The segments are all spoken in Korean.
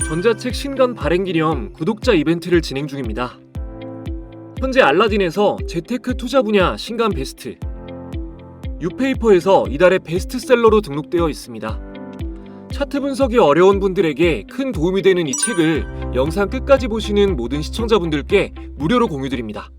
전자책 신간 발행 기념 구독자 이벤트를 진행 중입니다. 현재 알라딘에서 재테크 투자 분야 신간 베스트, 뉴페이퍼에서 이달의 베스트셀러로 등록되어 있습니다. 차트 분석이 어려운 분들에게 큰 도움이 되는 이 책을 영상 끝까지 보시는 모든 시청자분들께 무료로 공유드립니다.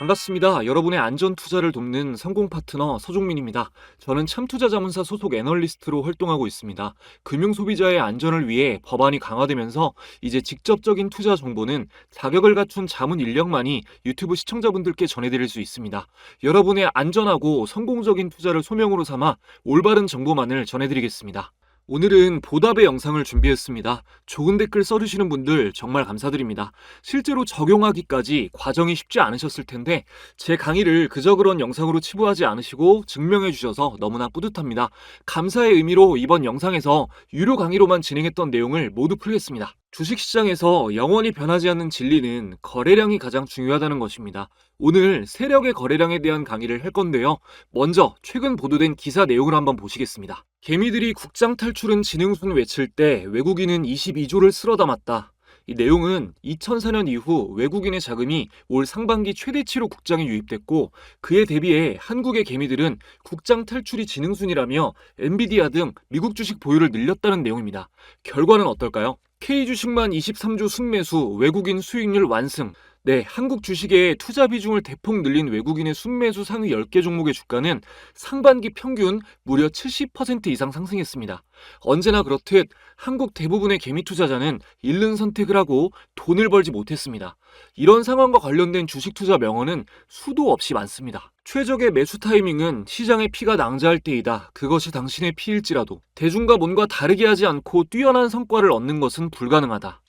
반갑습니다. 여러분의 안전 투자를 돕는 성공 파트너 서종민입니다. 저는 참투자자문사 소속 애널리스트로 활동하고 있습니다. 금융 소비자의 안전을 위해 법안이 강화되면서 이제 직접적인 투자 정보는 자격을 갖춘 자문 인력만이 유튜브 시청자분들께 전해드릴 수 있습니다. 여러분의 안전하고 성공적인 투자를 소명으로 삼아 올바른 정보만을 전해드리겠습니다. 오늘은 보답의 영상을 준비했습니다. 좋은 댓글 써주시는 분들 정말 감사드립니다. 실제로 적용하기까지 과정이 쉽지 않으셨을 텐데 제 강의를 그저 그런 영상으로 치부하지 않으시고 증명해 주셔서 너무나 뿌듯합니다. 감사의 의미로 이번 영상에서 유료 강의로만 진행했던 내용을 모두 풀겠습니다. 주식시장에서 영원히 변하지 않는 진리는 거래량이 가장 중요하다는 것입니다. 오늘 세력의 거래량에 대한 강의를 할 건데요. 먼저 최근 보도된 기사 내용을 한번 보시겠습니다. 개미들이 국장 탈출은 지능순 외칠 때 외국인은 22조를 쓸어 담았다. 이 내용은 2004년 이후 외국인의 자금이 올 상반기 최대치로 국장에 유입됐고 그에 대비해 한국의 개미들은 국장 탈출이 지능순이라며 엔비디아 등 미국 주식 보유를 늘렸다는 내용입니다. 결과는 어떨까요? K주식만 23조 순매수, 외국인 수익률 완승. 네, 한국 주식의 투자 비중을 대폭 늘린 외국인의 순매수 상위 10개 종목의 주가는 상반기 평균 무려 70% 이상 상승했습니다. 언제나 그렇듯 한국 대부분의 개미 투자자는 잃는 선택을 하고 돈을 벌지 못했습니다. 이런 상황과 관련된 주식 투자 명언은 수도 없이 많습니다. 최적의 매수 타이밍은 시장의 피가 낭자할 때이다. 그것이 당신의 피일지라도 대중과 뭔가 다르게 하지 않고 뛰어난 성과를 얻는 것은 불가능하다.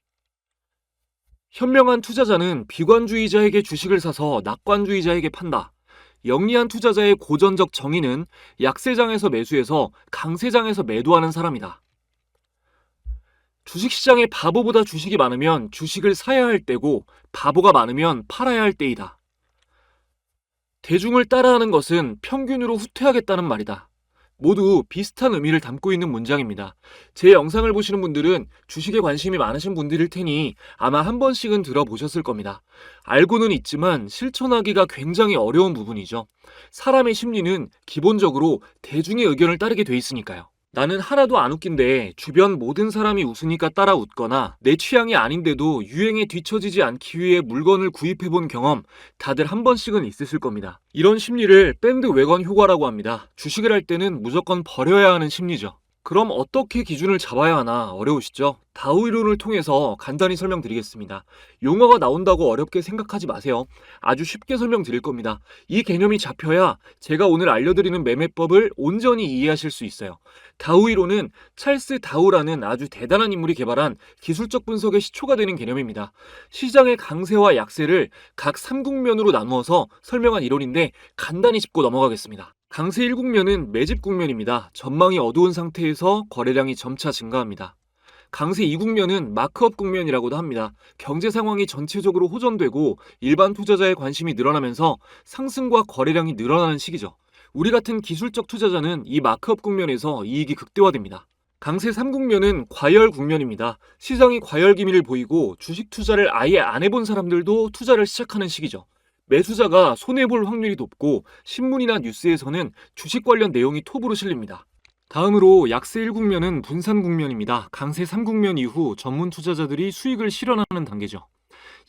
현명한 투자자는 비관주의자에게 주식을 사서 낙관주의자에게 판다. 영리한 투자자의 고전적 정의는 약세장에서 매수해서 강세장에서 매도하는 사람이다. 주식시장에 바보보다 주식이 많으면 주식을 사야 할 때고 바보가 많으면 팔아야 할 때이다. 대중을 따라하는 것은 평균으로 후퇴하겠다는 말이다. 모두 비슷한 의미를 담고 있는 문장입니다. 제 영상을 보시는 분들은 주식에 관심이 많으신 분들일 테니 아마 한 번씩은 들어보셨을 겁니다. 알고는 있지만 실천하기가 굉장히 어려운 부분이죠. 사람의 심리는 기본적으로 대중의 의견을 따르게 돼 있으니까요. 나는 하나도 안 웃긴데 주변 모든 사람이 웃으니까 따라 웃거나 내 취향이 아닌데도 유행에 뒤처지지 않기 위해 물건을 구입해본 경험 다들 한 번씩은 있으실 겁니다. 이런 심리를 밴드웨건 효과라고 합니다. 주식을 할 때는 무조건 버려야 하는 심리죠. 그럼 어떻게 기준을 잡아야 하나 어려우시죠? 다우 이론을 통해서 간단히 설명드리겠습니다. 용어가 나온다고 어렵게 생각하지 마세요. 아주 쉽게 설명드릴 겁니다. 이 개념이 잡혀야 제가 오늘 알려드리는 매매법을 온전히 이해하실 수 있어요. 다우 이론은 찰스 다우라는 아주 대단한 인물이 개발한 기술적 분석의 시초가 되는 개념입니다. 시장의 강세와 약세를 각 3국면으로 나누어서 설명한 이론인데 간단히 짚고 넘어가겠습니다. 강세 1국면은 매집 국면입니다. 전망이 어두운 상태에서 거래량이 점차 증가합니다. 강세 2국면은 마크업 국면이라고도 합니다. 경제 상황이 전체적으로 호전되고 일반 투자자의 관심이 늘어나면서 상승과 거래량이 늘어나는 시기죠. 우리 같은 기술적 투자자는 이 마크업 국면에서 이익이 극대화됩니다. 강세 3국면은 과열 국면입니다. 시장이 과열 기미를 보이고 주식 투자를 아예 안 해본 사람들도 투자를 시작하는 시기죠. 매수자가 손해볼 확률이 높고 신문이나 뉴스에서는 주식 관련 내용이 톱으로 실립니다. 다음으로 약세 1국면은 분산 국면입니다. 강세 3국면 이후 전문 투자자들이 수익을 실현하는 단계죠.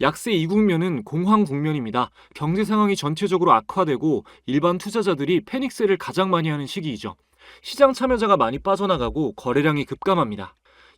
약세 2국면은 공황 국면입니다. 경제 상황이 전체적으로 악화되고 일반 투자자들이 패닉셀을 가장 많이 하는 시기이죠. 시장 참여자가 많이 빠져나가고 거래량이 급감합니다.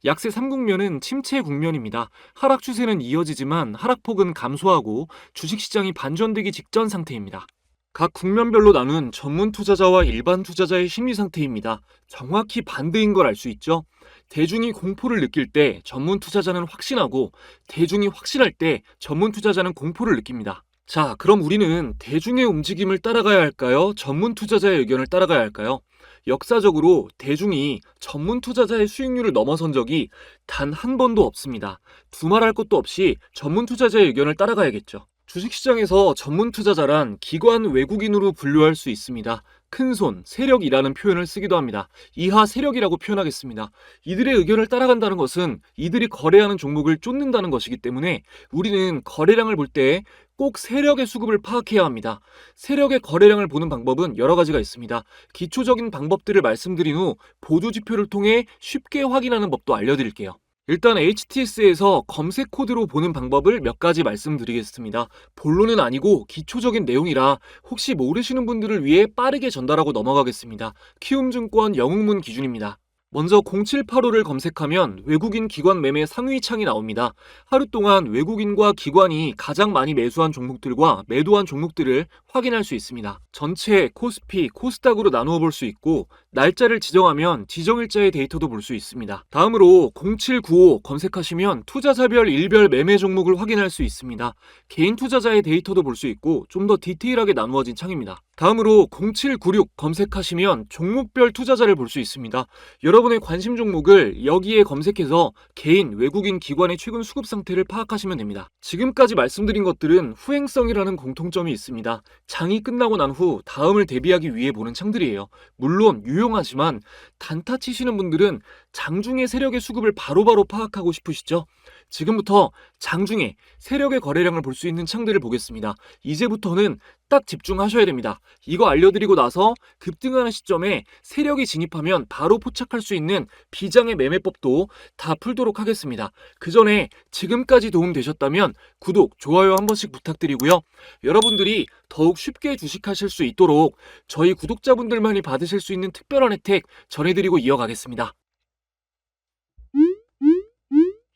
약세 3국면은 침체 국면입니다. 하락 추세는 이어지지만 하락폭은 감소하고 주식시장이 반전되기 직전 상태입니다. 각 국면별로 나눈 전문 투자자와 일반 투자자의 심리 상태입니다. 정확히 반대인 걸 알 수 있죠? 대중이 공포를 느낄 때 전문 투자자는 확신하고 대중이 확신할 때 전문 투자자는 공포를 느낍니다. 자, 그럼 우리는 대중의 움직임을 따라가야 할까요? 전문 투자자의 의견을 따라가야 할까요? 역사적으로 대중이 전문 투자자의 수익률을 넘어선 적이 단 한 번도 없습니다. 두말할 것도 없이 전문 투자자의 의견을 따라가야겠죠. 주식시장에서 전문 투자자란 기관 외국인으로 분류할 수 있습니다. 큰손, 세력이라는 표현을 쓰기도 합니다. 이하 세력이라고 표현하겠습니다. 이들의 의견을 따라간다는 것은 이들이 거래하는 종목을 쫓는다는 것이기 때문에 우리는 거래량을 볼 때 꼭 세력의 수급을 파악해야 합니다. 세력의 거래량을 보는 방법은 여러 가지가 있습니다. 기초적인 방법들을 말씀드린 후 보조지표를 통해 쉽게 확인하는 법도 알려드릴게요. 일단 HTS에서 검색 코드로 보는 방법을 몇 가지 말씀드리겠습니다. 본론은 아니고 기초적인 내용이라 혹시 모르시는 분들을 위해 빠르게 전달하고 넘어가겠습니다. 키움증권 영웅문 기준입니다. 먼저 0785를 검색하면 외국인 기관 매매 상위 창이 나옵니다. 하루 동안 외국인과 기관이 가장 많이 매수한 종목들과 매도한 종목들을 확인할 수 있습니다. 전체, 코스피, 코스닥으로 나누어 볼 수 있고 날짜를 지정하면 지정일자의 데이터도 볼 수 있습니다. 다음으로 0795 검색하시면 투자자별 일별 매매 종목을 확인할 수 있습니다. 개인 투자자의 데이터도 볼 수 있고 좀 더 디테일하게 나누어진 창입니다. 다음으로 0796 검색하시면 종목별 투자자를 볼 수 있습니다. 여러분의 관심 종목을 여기에 검색해서 개인, 외국인, 기관의 최근 수급 상태를 파악하시면 됩니다. 지금까지 말씀드린 것들은 후행성이라는 공통점이 있습니다. 장이 끝나고 난 후 다음을 대비하기 위해 보는 창들이에요. 물론 유용하지만 단타 치시는 분들은 장중의 세력의 수급을 바로바로 파악하고 싶으시죠? 지금부터 장중에 세력의 거래량을 볼 수 있는 창들을 보겠습니다. 이제부터는 딱 집중하셔야 됩니다. 이거 알려드리고 나서 급등하는 시점에 세력이 진입하면 바로 포착할 수 있는 비장의 매매법도 다 풀도록 하겠습니다. 그 전에 지금까지 도움되셨다면 구독, 좋아요 한 번씩 부탁드리고요. 여러분들이 더욱 쉽게 주식하실 수 있도록 저희 구독자분들만이 받으실 수 있는 특별한 혜택 전해드리고 이어가겠습니다.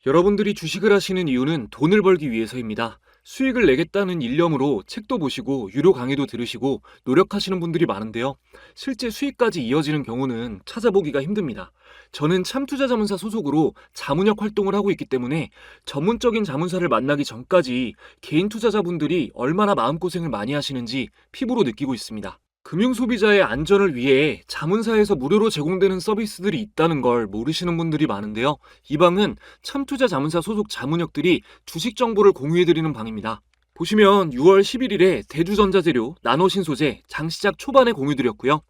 여러분들이 주식을 하시는 이유는 돈을 벌기 위해서입니다. 수익을 내겠다는 일념으로 책도 보시고 유료 강의도 들으시고 노력하시는 분들이 많은데요. 실제 수익까지 이어지는 경우는 찾아보기가 힘듭니다. 저는 참투자자문사 소속으로 자문역 활동을 하고 있기 때문에 전문적인 자문사를 만나기 전까지 개인 투자자분들이 얼마나 마음고생을 많이 하시는지 피부로 느끼고 있습니다. 금융소비자의 안전을 위해 자문사에서 무료로 제공되는 서비스들이 있다는 걸 모르시는 분들이 많은데요. 이 방은 참투자자문사 소속 자문역들이 주식 정보를 공유해드리는 방입니다. 보시면 6월 11일에 대주전자재료, 나노신소재 장시작 초반에 공유드렸고요.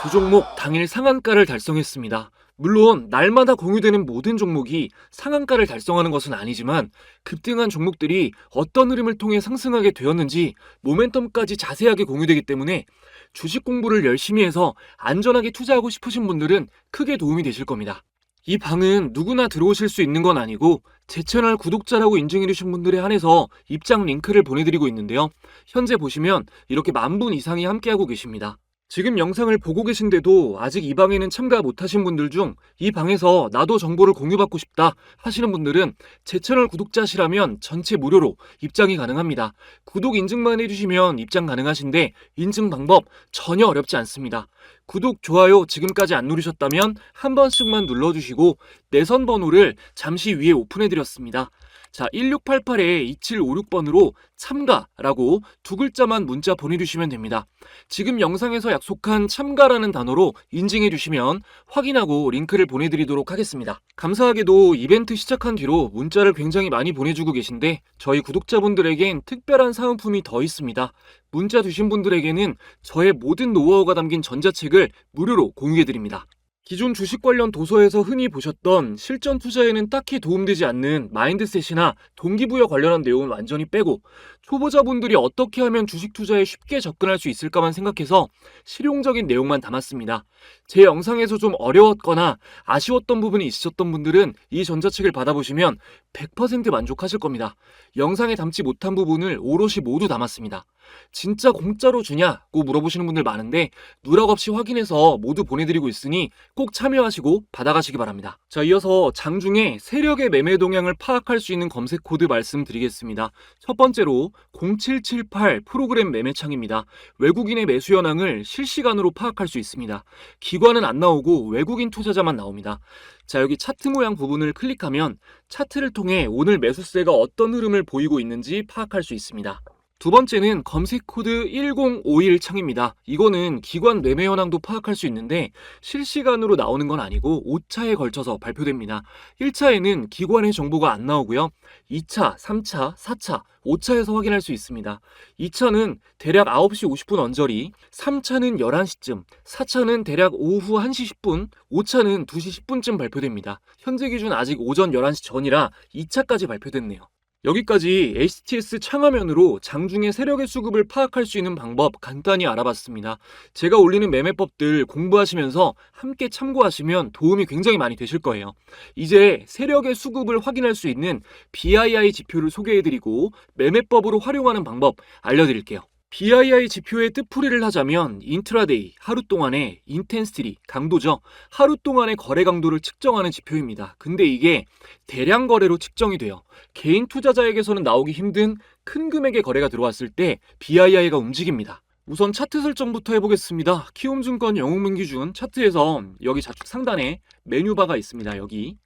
두 종목 당일 상한가를 달성했습니다. 물론 날마다 공유되는 모든 종목이 상한가를 달성하는 것은 아니지만 급등한 종목들이 어떤 흐름을 통해 상승하게 되었는지 모멘텀까지 자세하게 공유되기 때문에 주식 공부를 열심히 해서 안전하게 투자하고 싶으신 분들은 크게 도움이 되실 겁니다. 이 방은 누구나 들어오실 수 있는 건 아니고 제 채널 구독자라고 인증해주신 분들에 한해서 입장 링크를 보내드리고 있는데요. 현재 보시면 이렇게 10,000분 이상이 함께하고 계십니다. 지금 영상을 보고 계신데도 아직 이 방에는 참가 못하신 분들 중 이 방에서 나도 정보를 공유받고 싶다 하시는 분들은 제 채널 구독자시라면 전체 무료로 입장이 가능합니다. 구독 인증만 해주시면 입장 가능하신데 인증 방법 전혀 어렵지 않습니다. 구독, 좋아요 지금까지 안 누르셨다면 한 번씩만 눌러주시고 내선 번호를 잠시 위에 오픈해드렸습니다. 자, 1688-2756번으로 참가라고 두 글자만 문자 보내주시면 됩니다. 지금 영상에서 약속한 참가라는 단어로 인증해주시면 확인하고 링크를 보내드리도록 하겠습니다. 감사하게도 이벤트 시작한 뒤로 문자를 굉장히 많이 보내주고 계신데 저희 구독자분들에겐 특별한 사은품이 더 있습니다. 문자 주신 분들에게는 저의 모든 노하우가 담긴 전자책을 무료로 공유해드립니다. 기존 주식 관련 도서에서 흔히 보셨던 실전 투자에는 딱히 도움되지 않는 마인드셋이나 동기부여 관련한 내용은 완전히 빼고 초보자분들이 어떻게 하면 주식 투자에 쉽게 접근할 수 있을까만 생각해서 실용적인 내용만 담았습니다. 제 영상에서 좀 어려웠거나 아쉬웠던 부분이 있으셨던 분들은 이 전자책을 받아보시면 100% 만족하실 겁니다. 영상에 담지 못한 부분을 오롯이 모두 담았습니다. 진짜 공짜로 주냐고 물어보시는 분들 많은데 누락 없이 확인해서 모두 보내드리고 있으니 꼭 참여하시고 받아가시기 바랍니다. 자, 이어서 장중에 세력의 매매 동향을 파악할 수 있는 검색 코드 말씀드리겠습니다. 첫 번째로 0778 프로그램 매매창입니다. 외국인의 매수 현황을 실시간으로 파악할 수 있습니다. 기관은 안 나오고 외국인 투자자만 나옵니다. 자, 여기 차트 모양 부분을 클릭하면 차트를 통해 오늘 매수세가 어떤 흐름을 보이고 있는지 파악할 수 있습니다. 두 번째는 검색 코드 1051 창입니다. 이거는 기관 매매 현황도 파악할 수 있는데 실시간으로 나오는 건 아니고 5차에 걸쳐서 발표됩니다. 1차에는 기관의 정보가 안 나오고요. 2차, 3차, 4차, 5차에서 확인할 수 있습니다. 2차는 대략 9시 50분 언저리, 3차는 11시쯤, 4차는 대략 오후 1시 10분, 5차는 2시 10분쯤 발표됩니다. 현재 기준 아직 오전 11시 전이라 2차까지 발표됐네요. 여기까지 HTS 창화면으로 장중에 세력의 수급을 파악할 수 있는 방법 간단히 알아봤습니다. 제가 올리는 매매법들 공부하시면서 함께 참고하시면 도움이 굉장히 많이 되실 거예요. 이제 세력의 수급을 확인할 수 있는 BII 지표를 소개해드리고 매매법으로 활용하는 방법 알려드릴게요. BII 지표의 뜻풀이를 하자면 인트라데이, 하루 동안의 인텐시티, 강도죠. 하루 동안의 거래 강도를 측정하는 지표입니다. 근데 이게 대량 거래로 측정이 돼요. 개인 투자자에게서는 나오기 힘든 큰 금액의 거래가 들어왔을 때 BII가 움직입니다. 우선 차트 설정부터 해보겠습니다. 키움증권 영웅민기준 차트에서 여기 좌측 상단에 메뉴바가 있습니다. 여기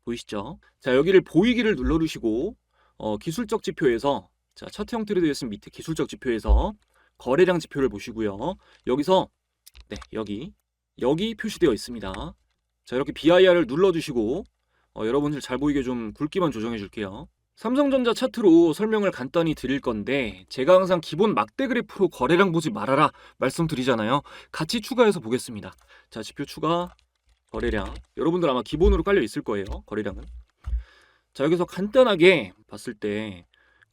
보이시죠? 자, 여기를 보이기를 눌러주시고 기술적 지표에서 자, 차트 형태로 되어 있으면 밑에 기술적 지표에서 거래량 지표를 보시고요. 여기서 여기 표시되어 있습니다. 자, 이렇게 BIR을 눌러주시고 여러분들 잘 보이게 좀 굵기만 조정해 줄게요. 삼성전자 차트로 설명을 간단히 드릴 건데 제가 항상 기본 막대 그래프로 거래량 보지 말아라 말씀드리잖아요. 같이 추가해서 보겠습니다. 자, 지표 추가, 거래량. 여러분들 아마 기본으로 깔려 있을 거예요. 거래량은. 자, 여기서 간단하게 봤을 때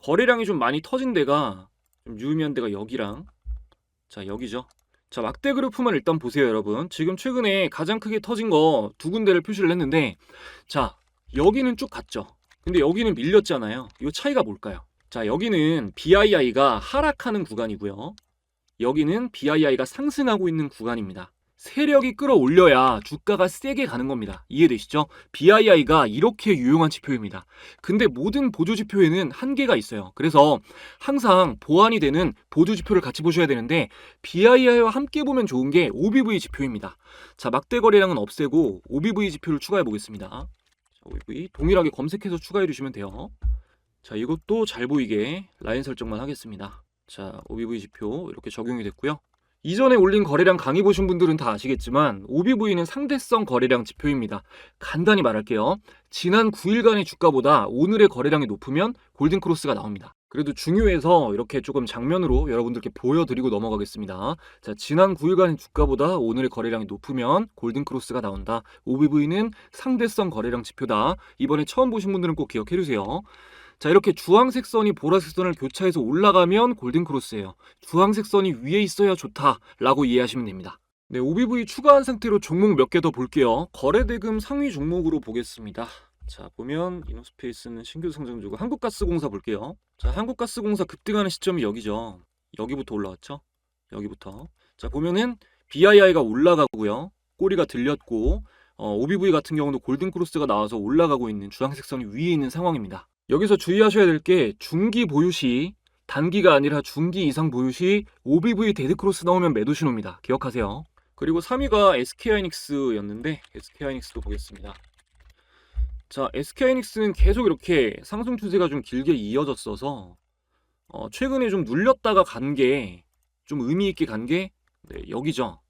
거래량이 좀 많이 터진 데가 좀 유의미한 데가 여기랑 자, 여기죠. 자, 막대 그래프만 일단 보세요, 여러분. 지금 최근에 가장 크게 터진 거 두 군데를 표시를 했는데 자, 여기는 쭉 갔죠. 근데 여기는 밀렸잖아요. 이 차이가 뭘까요? 자, 여기는 BII가 하락하는 구간이고요. 여기는 BII가 상승하고 있는 구간입니다. 세력이 끌어올려야 주가가 세게 가는 겁니다. 이해되시죠? BII가 이렇게 유용한 지표입니다. 근데 모든 보조지표에는 한계가 있어요. 그래서 항상 보완이 되는 보조지표를 같이 보셔야 되는데 BII와 함께 보면 좋은 게 OBV 지표입니다. 자, 막대 거래량은 없애고 OBV 지표를 추가해 보겠습니다. 자, OBV 동일하게 검색해서 추가해 주시면 돼요. 자, 이것도 잘 보이게 라인 설정만 하겠습니다. 자, OBV 지표 이렇게 적용이 됐고요. 이전에 올린 거래량 강의 보신 분들은 다 아시겠지만 OBV는 상대성 거래량 지표입니다. 간단히 말할게요. 지난 9일간의 주가보다 오늘의 거래량이 높으면 골든크로스가 나옵니다. 그래도 중요해서 이렇게 조금 장면으로 여러분들께 보여드리고 넘어가겠습니다. 자, 지난 9일간의 주가보다 오늘의 거래량이 높으면 골든크로스가 나온다. OBV는 상대성 거래량 지표다. 이번에 처음 보신 분들은 꼭 기억해주세요. 자, 이렇게 주황색 선이 보라색 선을 교차해서 올라가면 골든크로스예요. 주황색 선이 위에 있어야 좋다라고 이해하시면 됩니다. 네, OBV 추가한 상태로 종목 몇 개 더 볼게요. 거래대금 상위 종목으로 보겠습니다. 자, 보면 이노스페이스는 신규 상장주고 한국가스공사 볼게요. 자, 한국가스공사 급등하는 시점이 여기죠. 여기부터 올라왔죠. 여기부터. 자, 보면은 BII가 올라가고요. 꼬리가 들렸고 OBV 같은 경우도 골든크로스가 나와서 올라가고 있는 주황색 선이 위에 있는 상황입니다. 여기서 주의하셔야 될 게 중기 보유 시 단기가 아니라 중기 이상 보유 시 OBV 데드크로스 나오면 매도 신호입니다. 기억하세요. 그리고 3위가 SK하이닉스였는데 SK하이닉스도 보겠습니다. 자, SK하이닉스는 계속 이렇게 상승 추세가 좀 길게 이어졌어서 최근에 좀 눌렸다가 간 게 좀 의미 있게 간 게 여기죠.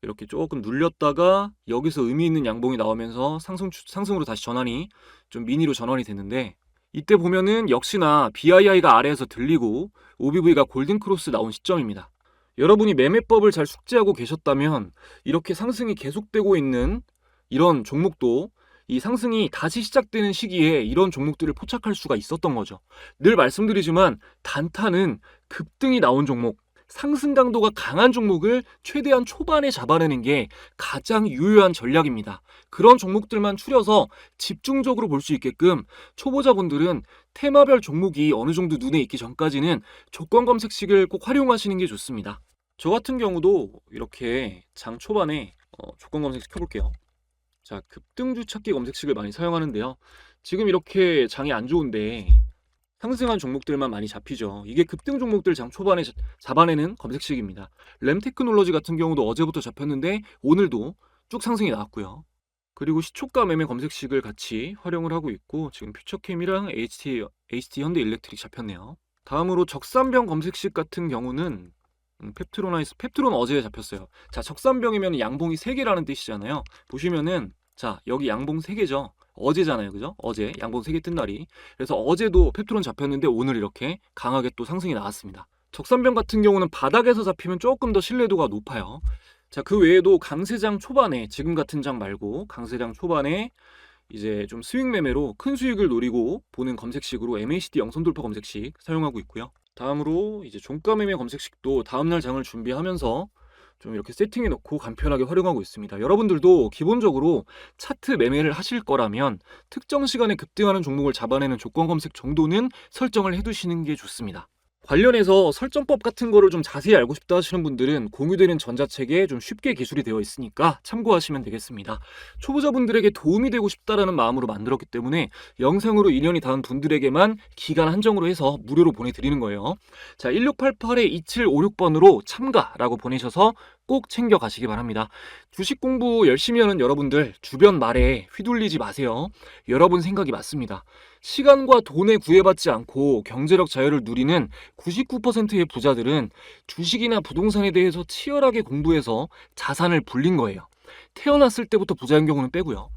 이렇게 조금 눌렸다가 여기서 의미 있는 양봉이 나오면서 상승으로 다시 전환이 좀 미니로 전환이 됐는데 이때 보면은 역시나 BII가 아래에서 들리고 OBV가 골든크로스 나온 시점입니다. 여러분이 매매법을 잘 숙지하고 계셨다면 이렇게 상승이 계속되고 있는 이런 종목도 이 상승이 다시 시작되는 시기에 이런 종목들을 포착할 수가 있었던 거죠. 늘 말씀드리지만 단타는 급등이 나온 종목, 상승 강도가 강한 종목을 최대한 초반에 잡아내는 게 가장 유효한 전략입니다. 그런 종목들만 추려서 집중적으로 볼 수 있게끔 초보자분들은 테마별 종목이 어느 정도 눈에 익기 전까지는 조건 검색식을 꼭 활용하시는 게 좋습니다. 저 같은 경우도 이렇게 장 초반에 조건 검색식 켜볼게요. 자, 급등주 찾기 검색식을 많이 사용하는데요. 지금 이렇게 장이 안 좋은데 상승한 종목들만 많이 잡히죠. 이게 급등 종목들 장 초반에 잡아내는 검색식입니다. 램테크놀로지 같은 경우도 어제부터 잡혔는데 오늘도 쭉 상승이 나왔고요. 그리고 시초가 매매 검색식을 같이 활용을 하고 있고 지금 퓨처캠이랑 HT 현대일렉트릭 잡혔네요. 다음으로 적산병 검색식 같은 경우는 펩트론 어제 잡혔어요. 자, 적산병이면 양봉이 3개라는 뜻이잖아요. 보시면은 자, 여기 양봉 3개죠. 어제잖아요. 그죠? 어제 양봉 3개 뜬 날이. 그래서 어제도 펩트론 잡혔는데 오늘 이렇게 강하게 또 상승이 나왔습니다. 적산병 같은 경우는 바닥에서 잡히면 조금 더 신뢰도가 높아요. 자, 그 외에도 강세장 초반에, 지금 같은 장 말고 강세장 초반에 이제 좀 스윙 매매로 큰 수익을 노리고 보는 검색식으로 MACD 영선 돌파 검색식 사용하고 있고요. 다음으로 이제 종가 매매 검색식도 다음날 장을 준비하면서 좀 이렇게 세팅해 놓고 간편하게 활용하고 있습니다. 여러분들도 기본적으로 차트 매매를 하실 거라면 특정 시간에 급등하는 종목을 잡아내는 조건 검색 정도는 설정을 해두시는 게 좋습니다. 관련해서 설정법 같은 거를 좀 자세히 알고 싶다 하시는 분들은 공유되는 전자책에 좀 쉽게 기술이 되어 있으니까 참고하시면 되겠습니다. 초보자분들에게 도움이 되고 싶다라는 마음으로 만들었기 때문에 영상으로 인연이 닿은 분들에게만 기간 한정으로 해서 무료로 보내드리는 거예요. 자, 1688-2756번으로 참가라고 보내셔서 꼭 챙겨 가시기 바랍니다. 주식 공부 열심히 하는 여러분들 주변 말에 휘둘리지 마세요. 여러분 생각이 맞습니다. 시간과 돈에 구애받지 않고 경제력 자유를 누리는 99%의 부자들은 주식이나 부동산에 대해서 치열하게 공부해서 자산을 불린 거예요. 태어났을 때부터 부자인 경우는 빼고요.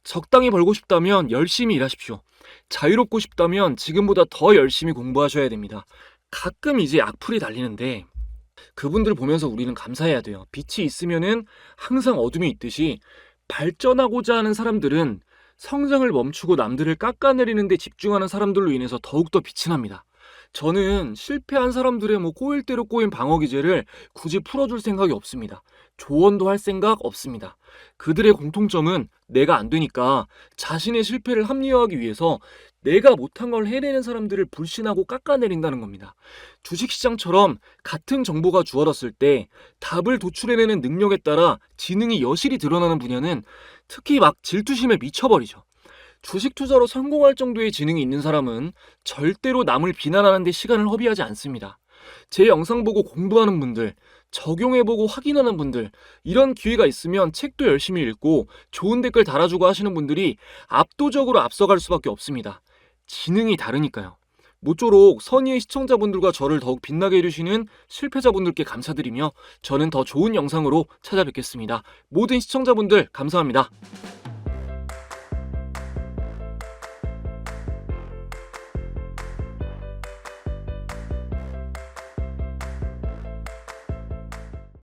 적당히 벌고 싶다면 열심히 일하십시오. 자유롭고 싶다면 지금보다 더 열심히 공부하셔야 됩니다. 가끔 이제 악플이 달리는데 그분들 보면서 우리는 감사해야 돼요. 빛이 있으면은 항상 어둠이 있듯이 발전하고자 하는 사람들은 성장을 멈추고 남들을 깎아내리는 데 집중하는 사람들로 인해서 더욱더 빛이 납니다. 저는 실패한 사람들의 꼬일 대로 꼬인 방어 기제를 굳이 풀어줄 생각이 없습니다. 조언도 할 생각 없습니다. 그들의 공통점은 내가 안 되니까 자신의 실패를 합리화하기 위해서 내가 못한 걸 해내는 사람들을 불신하고 깎아내린다는 겁니다. 주식시장처럼 같은 정보가 주어졌을 때 답을 도출해내는 능력에 따라 지능이 여실히 드러나는 분야는 특히 막 질투심에 미쳐버리죠. 주식 투자로 성공할 정도의 지능이 있는 사람은 절대로 남을 비난하는 데 시간을 허비하지 않습니다. 제 영상 보고 공부하는 분들, 적용해보고 확인하는 분들, 이런 기회가 있으면 책도 열심히 읽고 좋은 댓글 달아주고 하시는 분들이 압도적으로 앞서갈 수밖에 없습니다. 지능이 다르니까요. 모쪼록 선의의 시청자분들과 저를 더욱 빛나게 해주시는 실패자분들께 감사드리며 저는 더 좋은 영상으로 찾아뵙겠습니다. 모든 시청자분들 감사합니다.